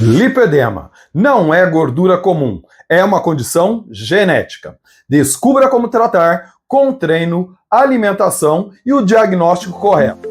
Lipedema não é gordura comum, é uma condição genética. Descubra como tratar com treino, alimentação e o diagnóstico correto.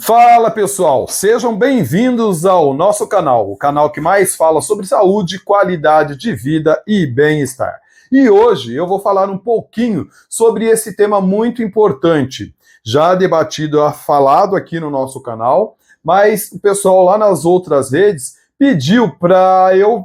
Fala pessoal, sejam bem-vindos ao nosso canal, o canal que mais fala sobre saúde, qualidade de vida e bem-estar. E hoje eu vou falar um pouquinho sobre esse tema muito importante, já debatido, falado aqui no nosso canal, mas o pessoal lá nas outras redes pediu para eu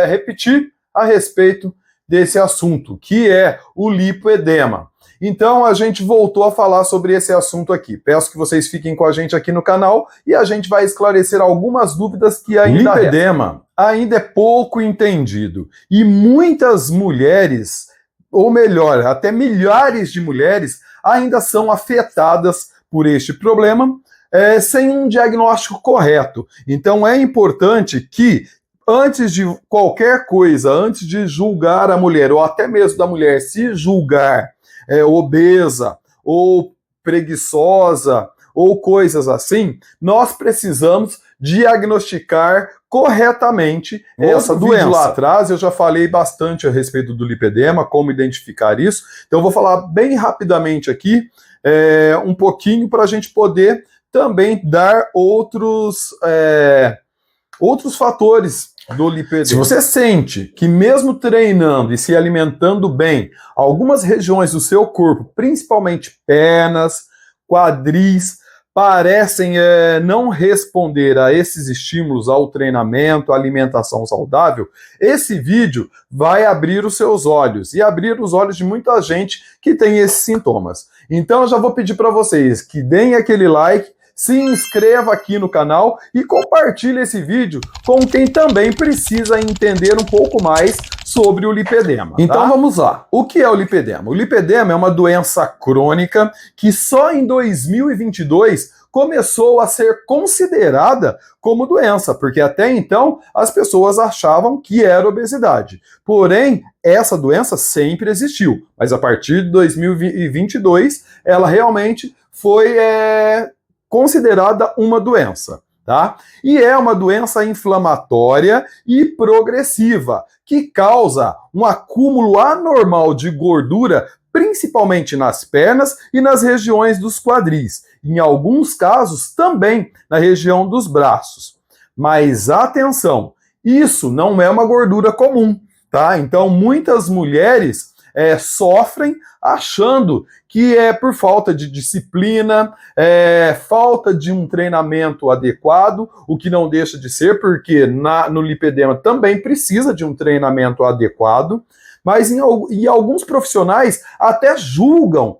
repetir a respeito desse assunto, que é o lipoedema. Então a gente voltou a falar sobre esse assunto aqui. Peço que vocês fiquem com a gente aqui no canal e a gente vai esclarecer algumas dúvidas que ainda restam. O lipedema ainda é pouco entendido e muitas mulheres, ou melhor, até milhares de mulheres, ainda são afetadas por este problema sem um diagnóstico correto. Então é importante que, antes de qualquer coisa, antes de julgar a mulher, ou até mesmo da mulher se julgar obesa ou preguiçosa ou coisas assim, nós precisamos diagnosticar corretamente essa doença. Lá atrás eu já falei bastante a respeito do lipedema, como identificar isso, então eu vou falar bem rapidamente aqui, um pouquinho para a gente poder também dar outros fatores do lipedema. Se você sente que mesmo treinando e se alimentando bem, algumas regiões do seu corpo, principalmente pernas, quadris, parecem não responder a esses estímulos, ao treinamento, à alimentação saudável, esse vídeo vai abrir os seus olhos e abrir os olhos de muita gente que tem esses sintomas. Então eu já vou pedir para vocês que deem aquele like, se inscreva aqui no canal e compartilhe esse vídeo com quem também precisa entender um pouco mais sobre o lipedema. Tá? Então vamos lá. O que é o lipedema? O lipedema é uma doença crônica que só em 2022 começou a ser considerada como doença, porque até então as pessoas achavam que era obesidade. Porém, essa doença sempre existiu, mas a partir de 2022 ela realmente foi considerada uma doença, tá? E é uma doença inflamatória e progressiva, que causa um acúmulo anormal de gordura, principalmente nas pernas e nas regiões dos quadris. Em alguns casos, também na região dos braços. Mas atenção, isso não é uma gordura comum, tá? Então, muitas mulheres sofrem achando que é por falta de disciplina, falta de um treinamento adequado, o que não deixa de ser, porque no lipedema também precisa de um treinamento adequado, mas e alguns profissionais até julgam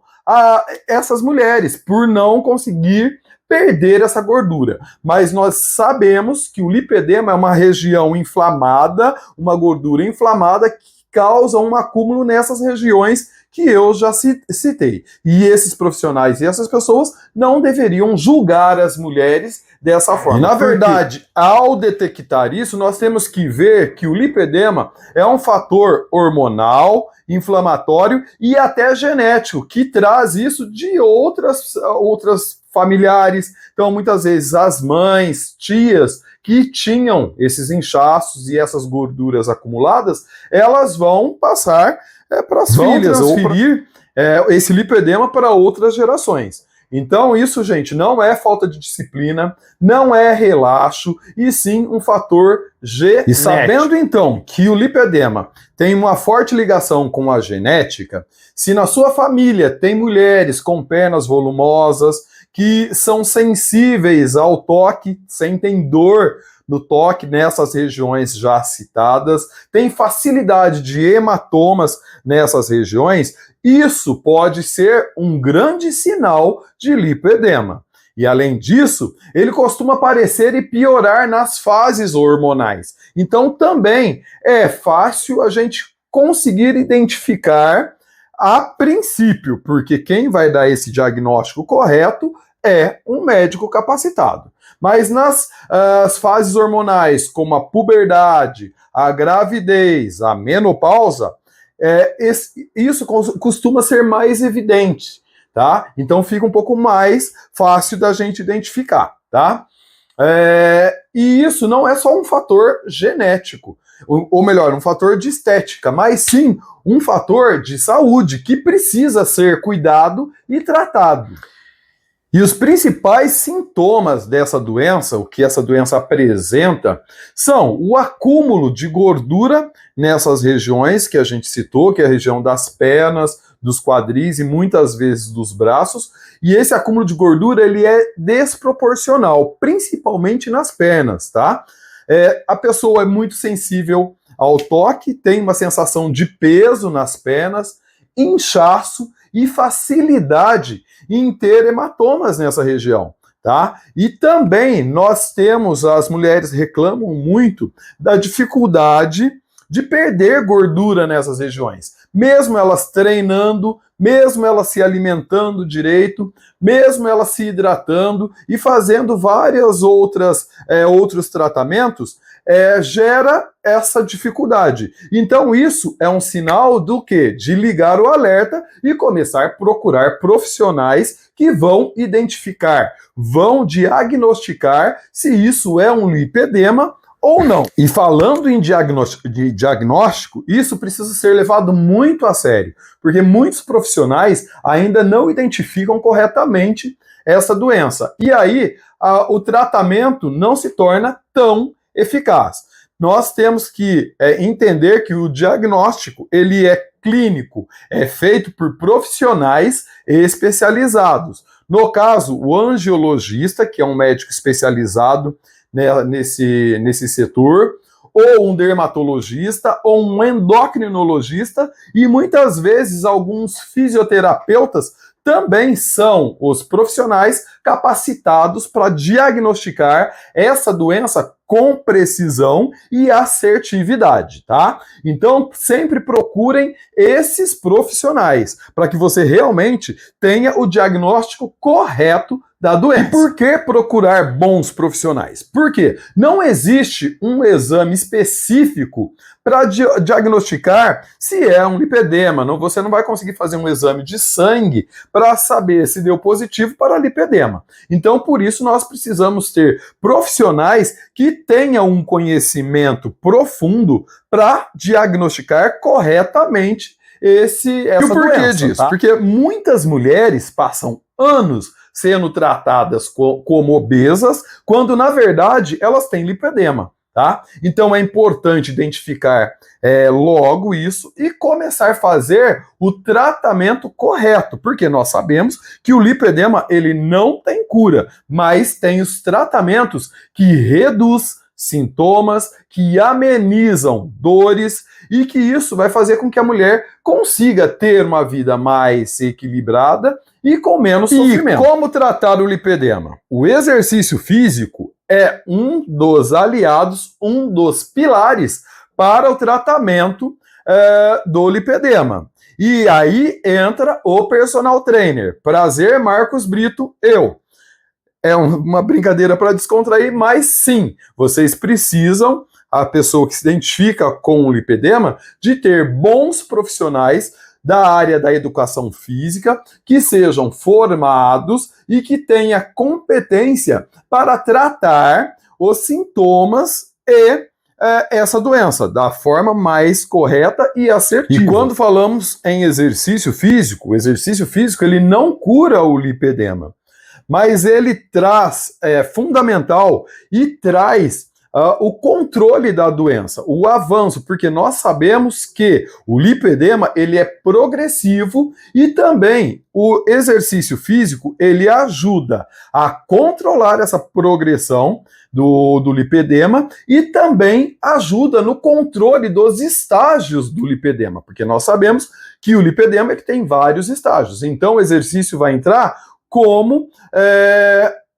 essas mulheres por não conseguir perder essa gordura. Mas nós sabemos que o lipedema é uma região inflamada, uma gordura inflamada que causa um acúmulo nessas regiões que eu já citei. E esses profissionais e essas pessoas não deveriam julgar as mulheres dessa forma. Na verdade, ao detectar isso, nós temos que ver que o lipedema é um fator hormonal, inflamatório e até genético, que traz isso de outras familiares. Então, muitas vezes, as mães, tias, que tinham esses inchaços e essas gorduras acumuladas, elas vão passar para as filhas, ou transferir esse lipedema para outras gerações. Então isso, gente, não é falta de disciplina, não é relaxo, e sim um fator genético. E sabendo então que o lipedema tem uma forte ligação com a genética, se na sua família tem mulheres com pernas volumosas, que são sensíveis ao toque, sentem dor no toque nessas regiões já citadas, tem facilidade de hematomas nessas regiões, isso pode ser um grande sinal de lipedema. E além disso, ele costuma aparecer e piorar nas fases hormonais. Então também é fácil a gente conseguir identificar a princípio, porque quem vai dar esse diagnóstico correto é um médico capacitado. Mas nas fases hormonais, como a puberdade, a gravidez, a menopausa, isso costuma ser mais evidente, tá? Então fica um pouco mais fácil da gente identificar. tá? E isso não é só um fator genético, ou melhor, um fator de estética, mas sim um fator de saúde que precisa ser cuidado e tratado. E os principais sintomas dessa doença, o que essa doença apresenta, são o acúmulo de gordura nessas regiões que a gente citou, que é a região das pernas, dos quadris e muitas vezes dos braços, e esse acúmulo de gordura ele é desproporcional, principalmente nas pernas, tá? A pessoa é muito sensível ao toque, tem uma sensação de peso nas pernas, inchaço e facilidade em ter hematomas nessa região, tá? E também nós temos, as mulheres reclamam muito da dificuldade de perder gordura nessas regiões, mesmo elas treinando, mesmo elas se alimentando direito, mesmo elas se hidratando e fazendo várias outros tratamentos, gera essa dificuldade. Então isso é um sinal do quê? De ligar o alerta e começar a procurar profissionais que vão identificar, vão diagnosticar se isso é um lipedema ou não. E falando em diagnóstico, isso precisa ser levado muito a sério, porque muitos profissionais ainda não identificam corretamente essa doença. E aí, o tratamento não se torna tão eficaz. Nós temos que entender que o diagnóstico ele é clínico, é feito por profissionais especializados. No caso, o angiologista, que é um médico especializado nesse setor, ou um dermatologista, ou um endocrinologista, e muitas vezes alguns fisioterapeutas também são os profissionais capacitados para diagnosticar essa doença com precisão e assertividade, tá? Então, sempre procurem esses profissionais para que você realmente tenha o diagnóstico correto da doença. E por que procurar bons profissionais? Porque não existe um exame específico para diagnosticar se é um lipedema. Você não vai conseguir fazer um exame de sangue para saber se deu positivo para lipedema. Então, por isso, nós precisamos ter profissionais que tenham um conhecimento profundo para diagnosticar corretamente essa doença. E o porquê disso? Tá? Porque muitas mulheres passam anos sendo tratadas como obesas, quando na verdade elas têm lipedema, tá? Então é importante identificar logo isso e começar a fazer o tratamento correto, porque nós sabemos que o lipedema ele não tem cura, mas tem os tratamentos que reduz sintomas, que amenizam dores e que isso vai fazer com que a mulher consiga ter uma vida mais equilibrada e com menos sofrimento. E como tratar o lipedema? O exercício físico é um dos aliados, um dos pilares para o tratamento do lipedema. E aí entra o personal trainer. Prazer, Marcos Brito, eu. É uma brincadeira para descontrair, mas sim, vocês precisam, a pessoa que se identifica com o lipedema, de ter bons profissionais da área da educação física, que sejam formados e que tenham competência para tratar os sintomas e essa doença da forma mais correta e assertiva. E quando falamos em exercício físico, o exercício físico ele não cura o lipedema, mas ele traz, fundamental, e traz o controle da doença, o avanço, porque nós sabemos que o lipedema ele é progressivo e também o exercício físico ele ajuda a controlar essa progressão do lipedema e também ajuda no controle dos estágios do lipedema, porque nós sabemos que o lipedema ele tem vários estágios, então o exercício vai entrar como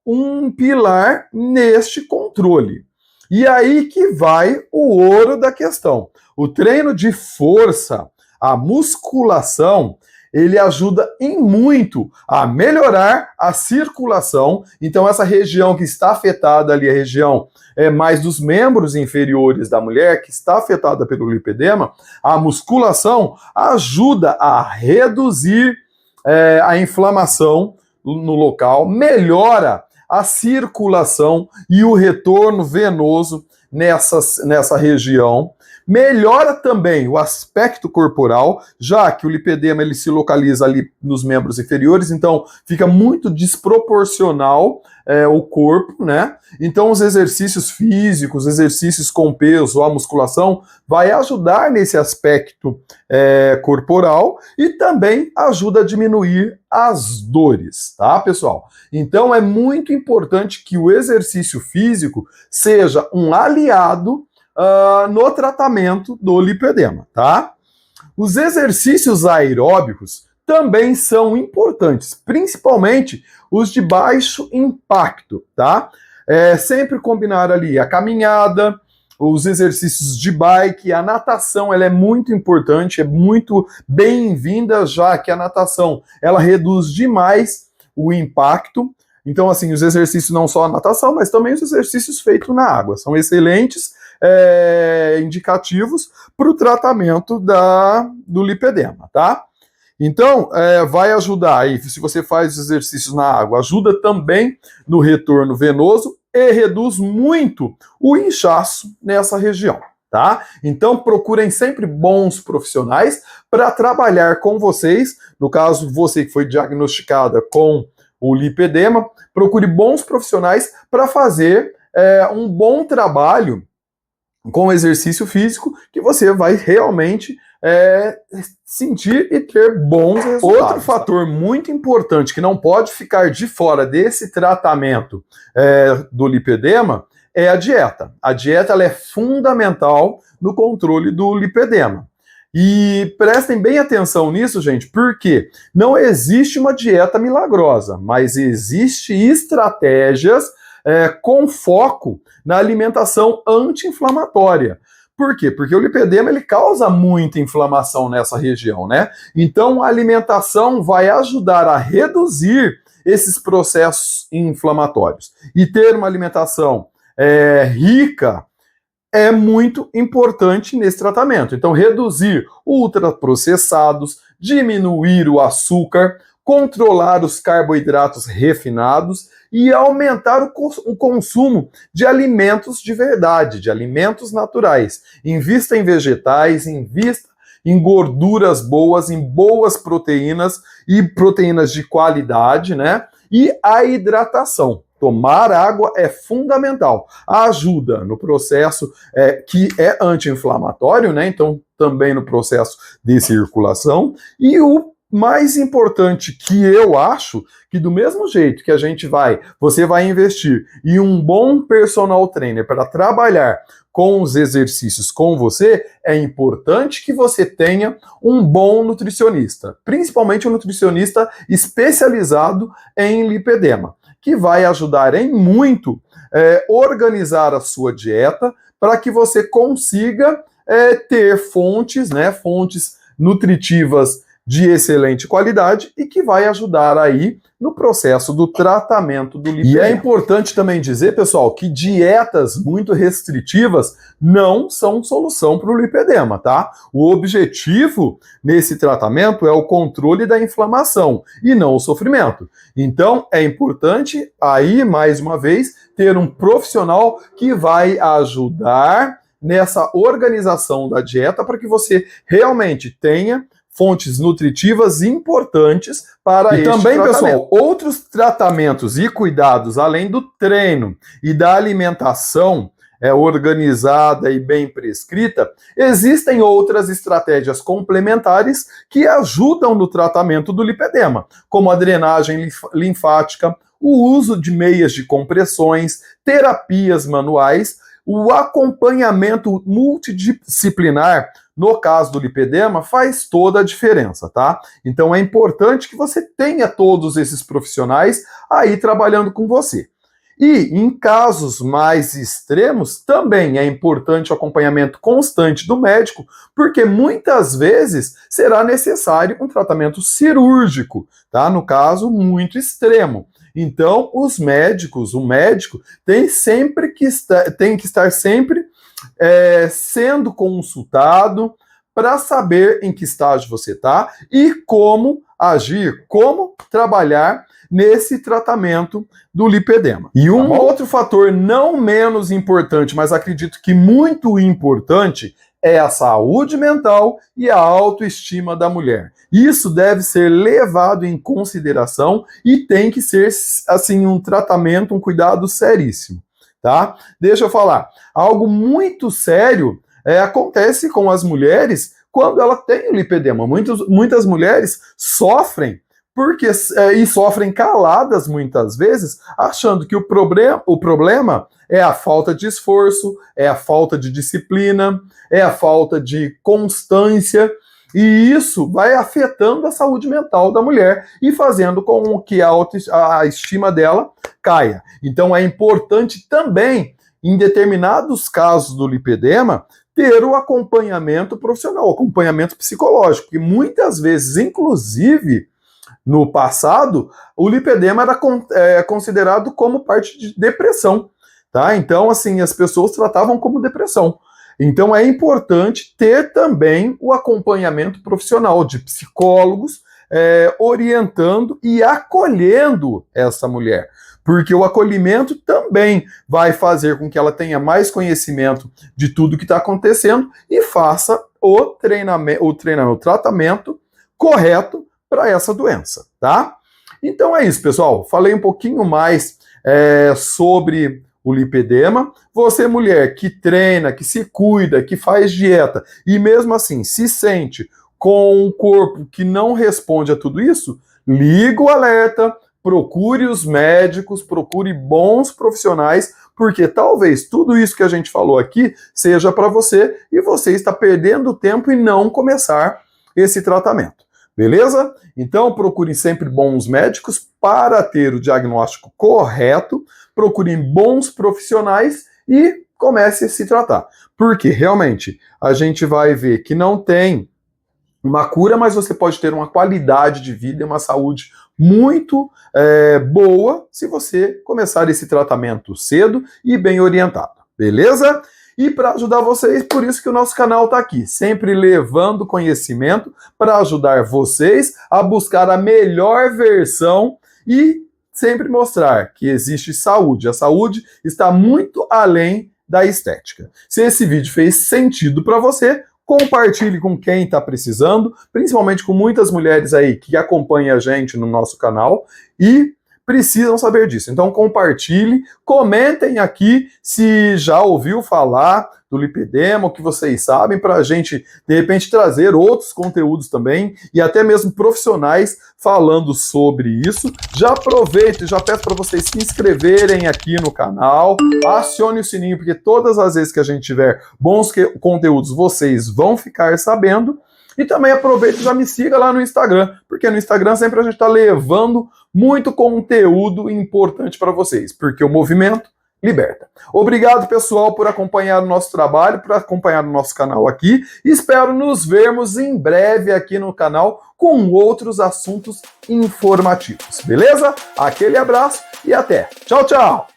um pilar neste controle. E aí que vai o ouro da questão. O treino de força, a musculação, ele ajuda em muito a melhorar a circulação. Então essa região que está afetada ali, a região mais dos membros inferiores da mulher, que está afetada pelo lipedema, a musculação ajuda a reduzir a inflamação no local, melhora a circulação e o retorno venoso nessa região. Melhora também o aspecto corporal, já que o lipedema ele se localiza ali nos membros inferiores, então fica muito desproporcional o corpo, né? Então os exercícios físicos, exercícios com peso, a musculação, vai ajudar nesse aspecto corporal e também ajuda a diminuir as dores, tá, pessoal? Então é muito importante que o exercício físico seja um aliado no tratamento do lipedema, tá? Os exercícios aeróbicos também são importantes, principalmente os de baixo impacto, tá? Sempre combinar ali a caminhada, os exercícios de bike, a natação, ela é muito importante, é muito bem-vinda, já que a natação, ela reduz demais o impacto. Então, assim, os exercícios não só a natação, mas também os exercícios feitos na água, são excelentes indicativos para o tratamento do lipedema, tá? Então, vai ajudar aí, se você faz exercícios na água, ajuda também no retorno venoso e reduz muito o inchaço nessa região, tá? Então, procurem sempre bons profissionais para trabalhar com vocês. No caso, você que foi diagnosticada com o lipedema, procure bons profissionais para fazer um bom trabalho com exercício físico, que você vai realmente sentir e ter bons resultados. Outro fator muito importante que não pode ficar de fora desse tratamento do lipedema é a dieta. A dieta ela é fundamental no controle do lipedema. E prestem bem atenção nisso, gente, porque não existe uma dieta milagrosa, mas existem estratégias com foco na alimentação anti-inflamatória. Por quê? Porque o lipedema ele causa muita inflamação nessa região, né? Então a alimentação vai ajudar a reduzir esses processos inflamatórios. E ter uma alimentação rica é muito importante nesse tratamento. Então reduzir ultraprocessados, diminuir o açúcar, controlar os carboidratos refinados e aumentar o consumo de alimentos de verdade, de alimentos naturais. Invista em vegetais, invista em gorduras boas, em boas proteínas e proteínas de qualidade, né? E a hidratação. Tomar água é fundamental. Ajuda no processo que é anti-inflamatório, né? Então, também no processo de circulação. E o mais importante que eu acho que do mesmo jeito que você vai investir em um bom personal trainer para trabalhar com os exercícios com você, é importante que você tenha um bom nutricionista, principalmente um nutricionista especializado em lipedema, que vai ajudar em muito organizar a sua dieta para que você consiga ter fontes nutritivas de excelente qualidade e que vai ajudar aí no processo do tratamento do lipedema. E é importante também dizer, pessoal, que dietas muito restritivas não são solução para o lipedema, tá? O objetivo nesse tratamento é o controle da inflamação e não o sofrimento. Então, é importante aí, mais uma vez, ter um profissional que vai ajudar nessa organização da dieta para que você realmente tenha fontes nutritivas importantes para este tratamento. E também, pessoal, outros tratamentos e cuidados, além do treino e da alimentação organizada e bem prescrita, existem outras estratégias complementares que ajudam no tratamento do lipedema, como a drenagem linfática, o uso de meias de compressões, terapias manuais, o acompanhamento multidisciplinar, no caso do lipedema, faz toda a diferença, tá? Então é importante que você tenha todos esses profissionais aí trabalhando com você. E em casos mais extremos, também é importante o acompanhamento constante do médico, porque muitas vezes será necessário um tratamento cirúrgico, tá? No caso, muito extremo. Então, o médico tem que estar sempre sendo consultado para saber em que estágio você está e como agir, como trabalhar nesse tratamento do lipedema. E um outro fator não menos importante, mas acredito que muito importante, é a saúde mental e a autoestima da mulher. Isso deve ser levado em consideração e tem que ser, assim, um tratamento, um cuidado seríssimo, tá? Deixa eu falar. Algo muito sério acontece com as mulheres quando ela tem o lipedema. Muitas mulheres sofrem e sofrem caladas muitas vezes, achando que o problema é a falta de esforço, é a falta de disciplina, é a falta de constância, e isso vai afetando a saúde mental da mulher e fazendo com que a estima dela caia. Então é importante também, em determinados casos do lipedema, ter o acompanhamento profissional, o acompanhamento psicológico, que muitas vezes, inclusive, no passado, o lipedema era considerado como parte de depressão, tá? Então, assim, as pessoas tratavam como depressão. Então, é importante ter também o acompanhamento profissional de psicólogos orientando e acolhendo essa mulher, porque o acolhimento também vai fazer com que ela tenha mais conhecimento de tudo que está acontecendo e faça o tratamento correto para essa doença, tá? Então é isso, pessoal. Falei um pouquinho mais sobre o lipedema. Você, mulher, que treina, que se cuida, que faz dieta e mesmo assim se sente com um corpo que não responde a tudo isso, liga o alerta, procure os médicos, procure bons profissionais, porque talvez tudo isso que a gente falou aqui seja para você e você está perdendo tempo em não começar esse tratamento. Beleza? Então procurem sempre bons médicos para ter o diagnóstico correto, procurem bons profissionais e comece a se tratar. Porque realmente a gente vai ver que não tem uma cura, mas você pode ter uma qualidade de vida e uma saúde muito boa se você começar esse tratamento cedo e bem orientado. Beleza? E para ajudar vocês, por isso que o nosso canal está aqui, sempre levando conhecimento para ajudar vocês a buscar a melhor versão e sempre mostrar que existe saúde. A saúde está muito além da estética. Se esse vídeo fez sentido para você, compartilhe com quem está precisando, principalmente com muitas mulheres aí que acompanham a gente no nosso canal e precisam saber disso. Então compartilhe, comentem aqui se já ouviu falar do lipedema, o que vocês sabem, para a gente, de repente, trazer outros conteúdos também, e até mesmo profissionais falando sobre isso. Já aproveito e já peço para vocês se inscreverem aqui no canal, acione o sininho, porque todas as vezes que a gente tiver bons conteúdos, vocês vão ficar sabendo. E também aproveita e já me siga lá no Instagram, porque no Instagram sempre a gente está levando muito conteúdo importante para vocês, porque o movimento liberta. Obrigado, pessoal, por acompanhar o nosso trabalho, por acompanhar o nosso canal aqui. Espero nos vermos em breve aqui no canal com outros assuntos informativos, beleza? Aquele abraço e até. Tchau, tchau!